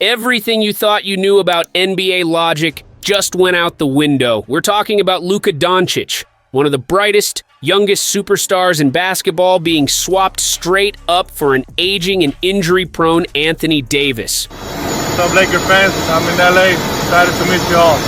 Everything you thought you knew about NBA logic just went out the window. We're talking about Luka Dončić, one of the brightest, youngest superstars in basketball, being swapped straight up for an aging and injury-prone Anthony Davis. What's up, Laker fans? I'm in LA. Excited to meet you all.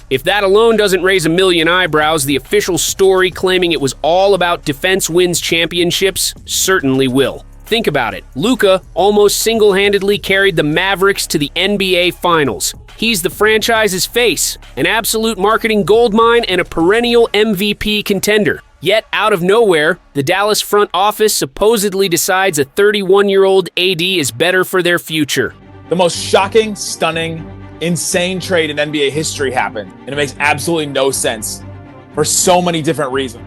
If that alone doesn't raise a million eyebrows, the official story claiming it was all about defense wins championships certainly will. Think about it. Luka almost single-handedly carried the Mavericks to the NBA Finals. He's the franchise's face, an absolute marketing goldmine, and a perennial MVP contender. Yet, out of nowhere, the Dallas front office supposedly decides a 31-year-old AD is better for their future. The most shocking, stunning, insane trade in NBA history happened, and it makes absolutely no sense for so many different reasons.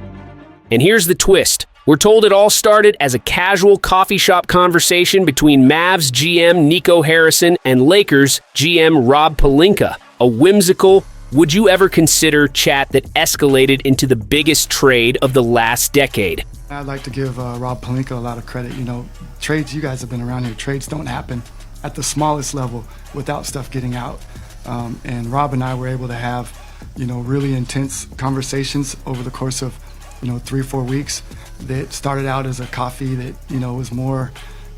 And here's the twist. We're told it all started as a casual coffee shop conversation between Mavs GM Nico and Lakers GM Rob Pelinka, a whimsical, would you ever consider chat that escalated into the biggest trade of the last decade. I'd like to give Rob Pelinka a lot of credit. You know, trades, you guys have been around here, trades don't happen at the smallest level without stuff getting out. And Rob and I were able to have, really intense conversations over the course of, 3-4 weeks that started out as a coffee that, was more,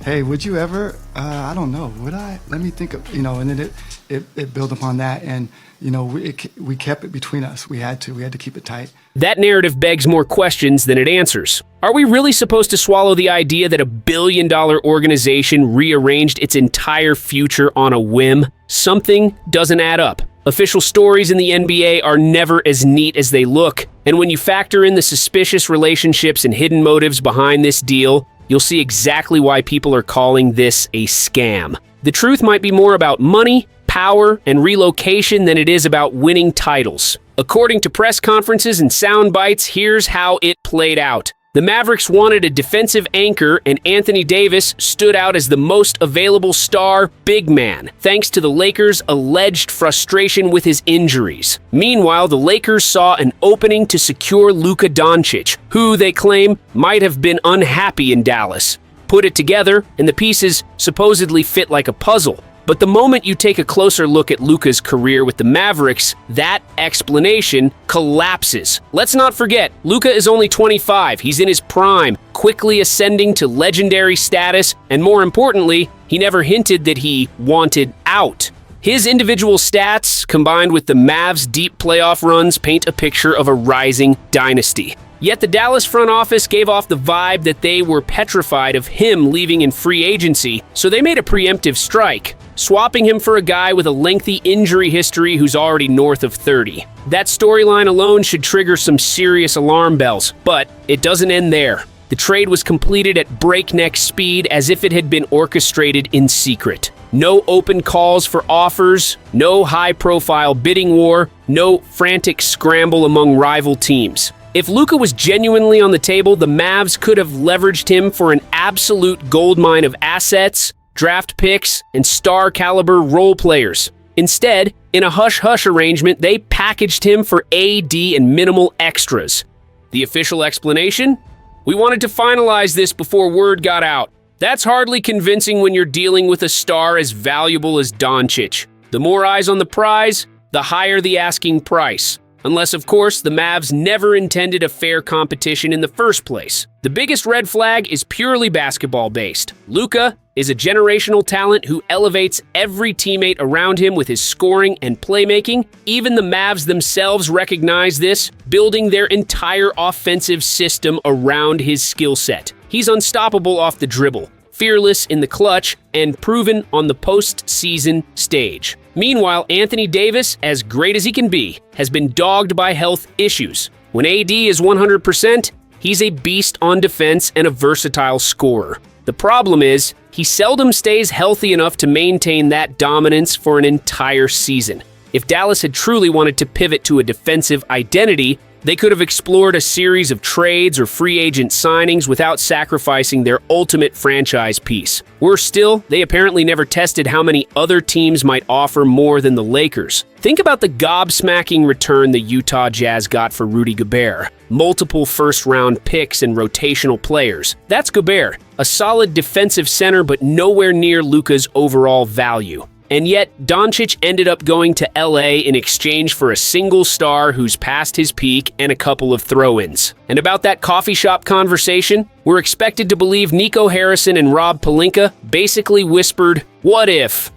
hey, would you ever, I don't know, would I? Let me think of, and then it built upon that. And, we kept it between us. We had to keep it tight. That narrative begs more questions than it answers. Are we really supposed to swallow the idea that a billion-dollar organization rearranged its entire future on a whim? Something doesn't add up. Official stories in the NBA are never as neat as they look, and when you factor in the suspicious relationships and hidden motives behind this deal, you'll see exactly why people are calling this a scam. The truth might be more about money, power, and relocation than it is about winning titles. According to press conferences and sound bites, here's how it played out. The Mavericks wanted a defensive anchor, and Anthony Davis stood out as the most available star big man, thanks to the Lakers' alleged frustration with his injuries. Meanwhile, the Lakers saw an opening to secure Luka Dončić, who, they claim, might have been unhappy in Dallas. Put it together, and the pieces supposedly fit like a puzzle. But the moment you take a closer look at Luka's career with the Mavericks, that explanation collapses. Let's not forget, Luka is only 25. He's in his prime, quickly ascending to legendary status, and more importantly, he never hinted that he wanted out. His individual stats, combined with the Mavs' deep playoff runs, paint a picture of a rising dynasty. Yet the Dallas front office gave off the vibe that they were petrified of him leaving in free agency, so they made a preemptive strike, swapping him for a guy with a lengthy injury history who's already north of 30. That storyline alone should trigger some serious alarm bells, but it doesn't end there. The trade was completed at breakneck speed as if it had been orchestrated in secret. No open calls for offers, no high-profile bidding war, no frantic scramble among rival teams. If Luka was genuinely on the table, the Mavs could have leveraged him for an absolute goldmine of assets, draft picks, and star-caliber role players. Instead, in a hush-hush arrangement, they packaged him for AD and minimal extras. The official explanation? We wanted to finalize this before word got out. That's hardly convincing when you're dealing with a star as valuable as Dončić. The more eyes on the prize, the higher the asking price. Unless, of course, the Mavs never intended a fair competition in the first place. The biggest red flag is purely basketball-based. Luka is a generational talent who elevates every teammate around him with his scoring and playmaking. Even the Mavs themselves recognize this, building their entire offensive system around his skill set. He's unstoppable off the dribble, fearless in the clutch, and proven on the postseason stage. Meanwhile, Anthony Davis, as great as he can be, has been dogged by health issues. When AD is 100%, he's a beast on defense and a versatile scorer. The problem is, he seldom stays healthy enough to maintain that dominance for an entire season. If Dallas had truly wanted to pivot to a defensive identity, They could have explored a series of trades or free agent signings without sacrificing their ultimate franchise piece. Worse still, they apparently never tested how many other teams might offer more than the Lakers. Think about the gobsmacking return the Utah Jazz got for Rudy Gobert. Multiple first-round picks and rotational players. That's Gobert, a solid defensive center but nowhere near Luka's overall value. And yet, Dončić ended up going to LA in exchange for a single star who's past his peak and a couple of throw-ins. And about that coffee shop conversation, we're expected to believe Nico Harrison and Rob Pelinka basically whispered, "What if?"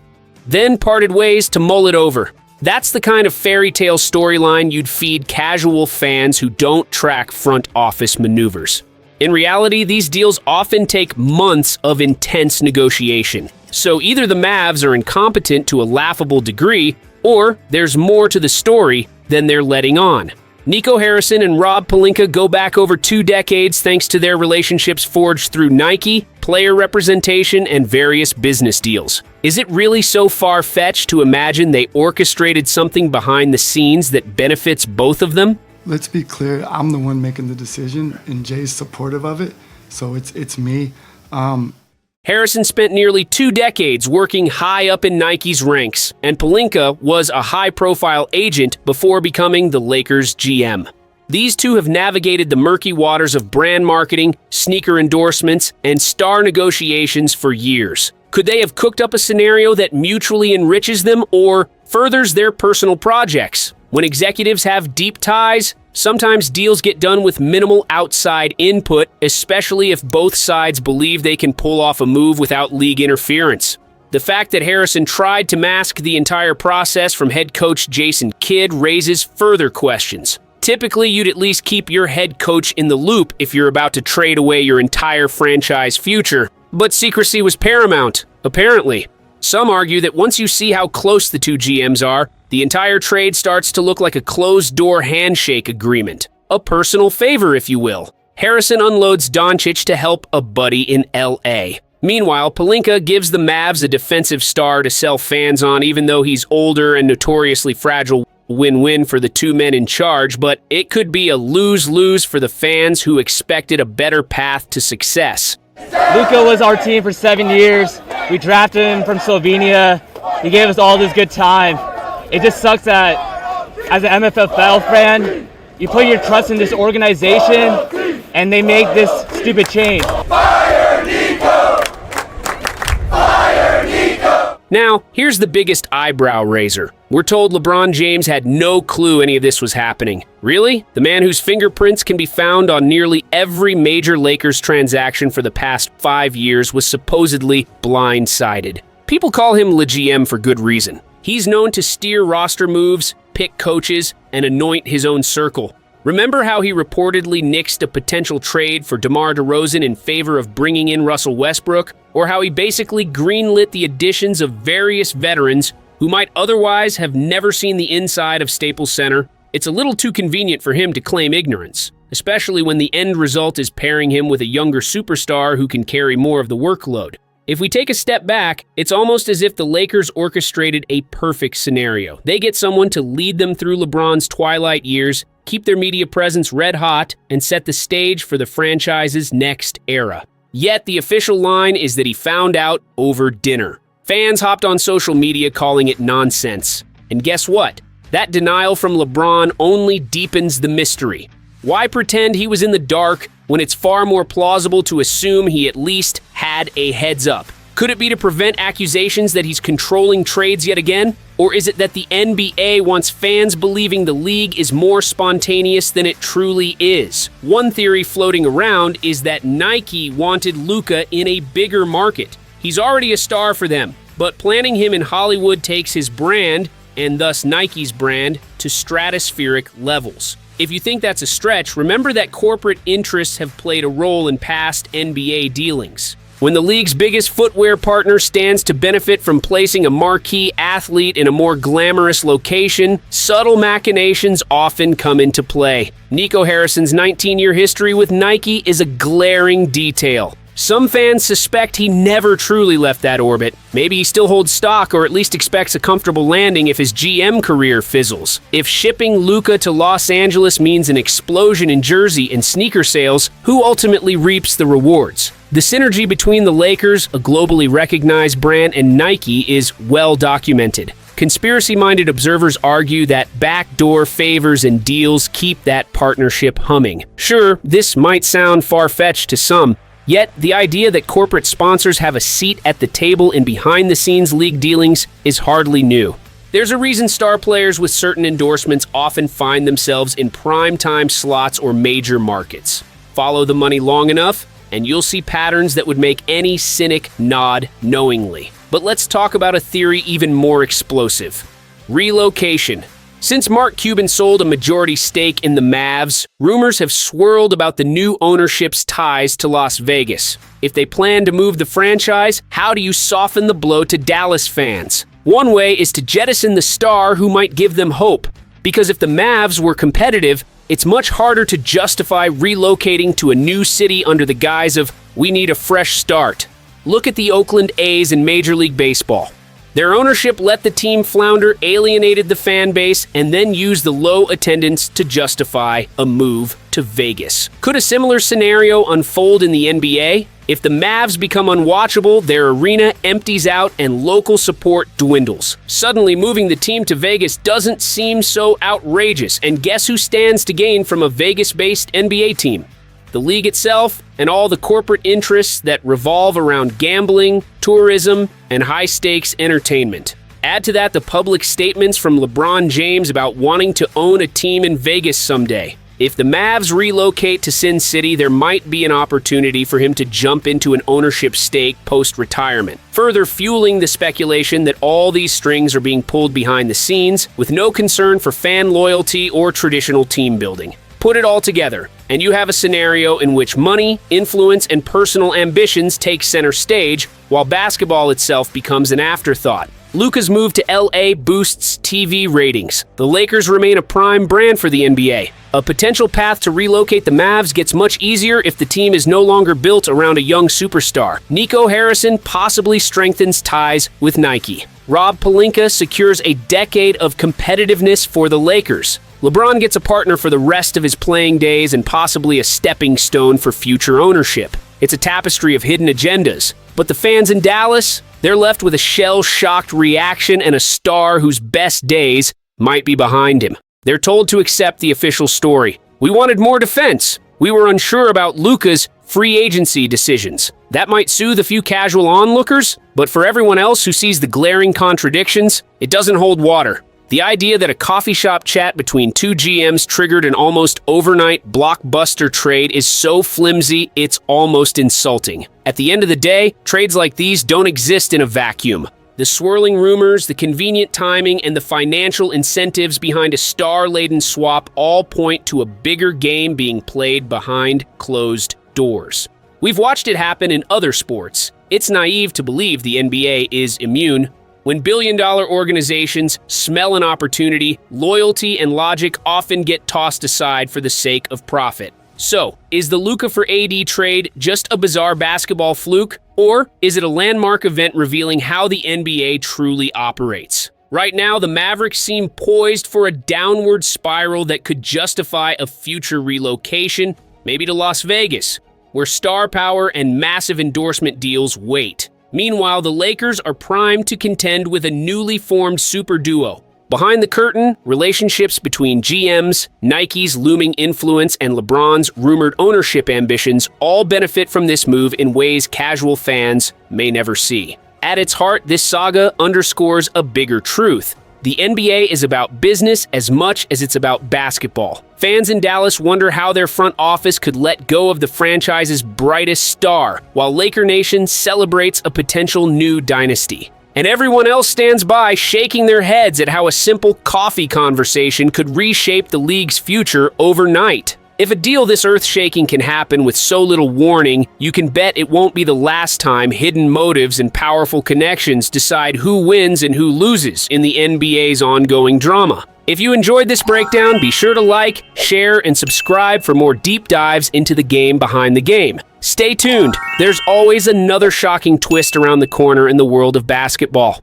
Then parted ways to mull it over. That's the kind of fairy tale storyline you'd feed casual fans who don't track front office maneuvers. In reality, these deals often take months of intense negotiation. So either the Mavs are incompetent to a laughable degree, or there's more to the story than they're letting on. Nico Harrison and Rob Pelinka go back over 2 decades thanks to their relationships forged through Nike, player representation, and various business deals. Is it really so far-fetched to imagine they orchestrated something behind the scenes that benefits both of them? Let's be clear, I'm the one making the decision, and Jay's supportive of it, so it's me. Harrison spent nearly 2 decades working high up in Nike's ranks, and Pelinka was a high-profile agent before becoming the Lakers' GM. These two have navigated the murky waters of brand marketing, sneaker endorsements, and star negotiations for years. Could they have cooked up a scenario that mutually enriches them or furthers their personal projects? When executives have deep ties, sometimes deals get done with minimal outside input, especially if both sides believe they can pull off a move without league interference. The fact that Harrison tried to mask the entire process from head coach Jason Kidd raises further questions. Typically, you'd at least keep your head coach in the loop if you're about to trade away your entire franchise future. But secrecy was paramount, apparently. Some argue that once you see how close the two GMs are, the entire trade starts to look like a closed-door handshake agreement. A personal favor, if you will. Harrison unloads Dončić to help a buddy in LA. Meanwhile, Pelinka gives the Mavs a defensive star to sell fans on, even though he's older and notoriously fragile. Win-win for the two men in charge, but it could be a lose-lose for the fans who expected a better path to success. Luka was our team for 7 years. We drafted him from Slovenia. He gave us all this good time. It just sucks that as an MFFL fan, you put your trust in this organization and they make this stupid change. Fire Nico! Fire Nico! Now, here's the biggest eyebrow raiser. We're told LeBron James had no clue any of this was happening. Really? The man whose fingerprints can be found on nearly every major Lakers transaction for the past 5 years was supposedly blindsided. People call him Le GM for good reason. He's known to steer roster moves, pick coaches, and anoint his own circle. Remember how he reportedly nixed a potential trade for DeMar DeRozan in favor of bringing in Russell Westbrook? Or how he basically greenlit the additions of various veterans who might otherwise have never seen the inside of Staples Center? It's a little too convenient for him to claim ignorance, especially when the end result is pairing him with a younger superstar who can carry more of the workload. If we take a step back, it's almost as if the Lakers orchestrated a perfect scenario. They get someone to lead them through LeBron's twilight years, keep their media presence red hot, and set the stage for the franchise's next era. Yet the official line is that he found out over dinner. Fans hopped on social media calling it nonsense. And guess what? That denial from LeBron only deepens the mystery. Why pretend he was in the dark when it's far more plausible to assume he at least had a heads up? Could it be to prevent accusations that he's controlling trades yet again? Or is it that the NBA wants fans believing the league is more spontaneous than it truly is? One theory floating around is that Nike wanted Luka in a bigger market. He's already a star for them, but planting him in Hollywood takes his brand, and thus Nike's brand, to stratospheric levels. If you think that's a stretch, remember that corporate interests have played a role in past NBA dealings. When the league's biggest footwear partner stands to benefit from placing a marquee athlete in a more glamorous location, subtle machinations often come into play. Nico Harrison's 19-year history with Nike is a glaring detail. Some fans suspect he never truly left that orbit. Maybe he still holds stock or at least expects a comfortable landing if his GM career fizzles. If shipping Luka to Los Angeles means an explosion in jersey and sneaker sales, who ultimately reaps the rewards? The synergy between the Lakers, a globally recognized brand, and Nike is well documented. Conspiracy-minded observers argue that backdoor favors and deals keep that partnership humming. Sure, this might sound far-fetched to some, yet the idea that corporate sponsors have a seat at the table in behind-the-scenes league dealings is hardly new. There's a reason star players with certain endorsements often find themselves in prime-time slots or major markets. Follow the money long enough, and you'll see patterns that would make any cynic nod knowingly. But let's talk about a theory even more explosive. Relocation. Since Mark Cuban sold a majority stake in the Mavs, rumors have swirled about the new ownership's ties to Las Vegas. If they plan to move the franchise, how do you soften the blow to Dallas fans? One way is to jettison the star who might give them hope. Because if the Mavs were competitive, it's much harder to justify relocating to a new city under the guise of, we need a fresh start. Look at the Oakland A's in Major League Baseball. Their ownership let the team flounder, alienated the fan base, and then used the low attendance to justify a move to Vegas. Could a similar scenario unfold in the NBA? If the Mavs become unwatchable, their arena empties out and local support dwindles. Suddenly, moving the team to Vegas doesn't seem so outrageous, and guess who stands to gain from a Vegas-based NBA team? The league itself, and all the corporate interests that revolve around gambling, tourism, and high-stakes entertainment. Add to that the public statements from LeBron James about wanting to own a team in Vegas someday. If the Mavs relocate to Sin City, there might be an opportunity for him to jump into an ownership stake post-retirement, further fueling the speculation that all these strings are being pulled behind the scenes with no concern for fan loyalty or traditional team building. Put it all together, and you have a scenario in which money, influence, and personal ambitions take center stage, while basketball itself becomes an afterthought. Luka's move to LA boosts TV ratings. The Lakers remain a prime brand for the NBA. A potential path to relocate the Mavs gets much easier if the team is no longer built around a young superstar. Nico Harrison possibly strengthens ties with Nike. Rob Pelinka secures a decade of competitiveness for the Lakers. LeBron gets a partner for the rest of his playing days and possibly a stepping stone for future ownership. It's a tapestry of hidden agendas. But the fans in Dallas, they're left with a shell-shocked reaction and a star whose best days might be behind him. They're told to accept the official story. We wanted more defense. We were unsure about Luka's free agency decisions. That might soothe a few casual onlookers, but for everyone else who sees the glaring contradictions, it doesn't hold water. The idea that a coffee shop chat between two GMs triggered an almost overnight blockbuster trade is so flimsy, it's almost insulting. At the end of the day, trades like these don't exist in a vacuum. The swirling rumors, the convenient timing, and the financial incentives behind a star-laden swap all point to a bigger game being played behind closed doors. We've watched it happen in other sports. It's naive to believe the NBA is immune. When billion-dollar organizations smell an opportunity, loyalty and logic often get tossed aside for the sake of profit. So, is the Luka for AD trade just a bizarre basketball fluke, or is it a landmark event revealing how the NBA truly operates? Right now, the Mavericks seem poised for a downward spiral that could justify a future relocation, maybe to Las Vegas, where star power and massive endorsement deals wait. Meanwhile, the Lakers are primed to contend with a newly formed super duo. Behind the curtain, relationships between GMs, Nike's looming influence, and LeBron's rumored ownership ambitions all benefit from this move in ways casual fans may never see. At its heart, this saga underscores a bigger truth. The NBA is about business as much as it's about basketball. Fans in Dallas wonder how their front office could let go of the franchise's brightest star, while Laker Nation celebrates a potential new dynasty. And everyone else stands by, shaking their heads at how a simple coffee conversation could reshape the league's future overnight. If a deal this earth-shaking can happen with so little warning, you can bet it won't be the last time hidden motives and powerful connections decide who wins and who loses in the NBA's ongoing drama. If you enjoyed this breakdown, be sure to like, share, and subscribe for more deep dives into the game behind the game. Stay tuned. There's always another shocking twist around the corner in the world of basketball.